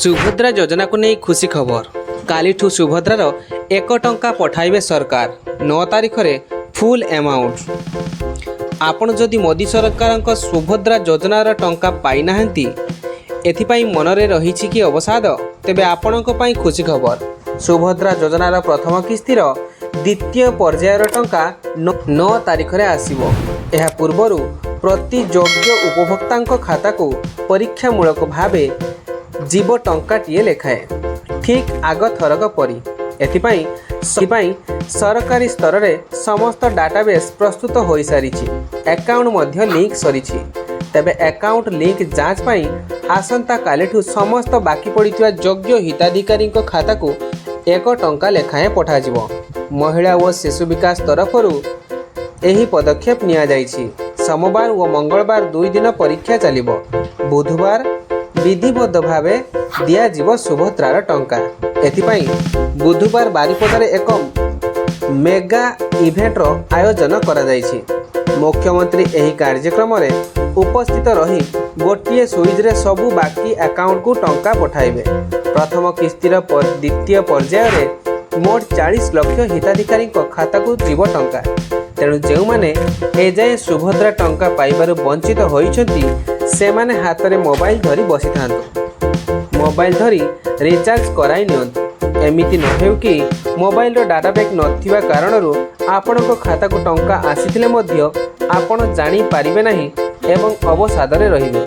सुभद्रा योजना को नहीं खुशी खबर कालीठू सुभद्रार 1 टंका पठाइबे सरकार 9 तारिख रे फुल अमाउंट। आपण जदि मोदी सरकार सुभद्रा योजनार टंका पाई नाहंती एथिपाई मनरे रहिछि कि अवसाद तेबे आपणक पई खुशी खबर। सुभद्रा योजनार प्रथम किस्तिर द्वितीय पर्यायर टंका 9 तारिख रे आसीबो। एहा पूर्वरु प्रति योग्य उपभोक्तांक खाता को परीक्षामूलक भावे जीव टंकाटीए लेखाए ठीक आग थरक परी। एथिपाई सरकारी स्तर रे समस्त डाटाबेस प्रस्तुत हो सारी अकाउंट मध्य लिंक सरीछि। तेबे अकाउंट लिंक जांच पाई आसंता कालीठू समस्त बाकी पड़िଥିବା योग्य हिताधिकारी खाता को 1 टंका लेखाएं पठाजिवो। महिला और शिशु विकास तरफरु एही पदक्षेप निया जाइछि। सोमवार और मंगलवार 2 दिन परीक्षा चलिबो। बुधवार विधिबद्ध भावे दिया जीव सुभद्रार टंका। एथिपाई बुधवार बारिपदारे एक मेगा इवेंटर आयोजन करा जाइछि। मुख्यमंत्री एही कार्यक्रम रे उपस्थित रही गोटिए सुइज रे सबु बाकी अकाउंट को टंका पठाइबे। प्रथम किस्तिर द्वितीय पर्याय रे मोट 40 लाख हिताधिकारी खाता को जीव टंका। तेणु जो माने एजाए सुभद्रा टंका पाइबारु वंचित होइछंती सेमाने हाथ में मोबाइल धरी बसी थांतु। मोबाइल धरी रिचार्ज कराई नियंतु। एमिति न हेउ कि मोबाइल रो डाटा पैक नथिबा कारणरू आपणको खाता को टंका आसीथिले मध्य आपण जानि पारिबे नाही एवं अवसादरे रहिबे।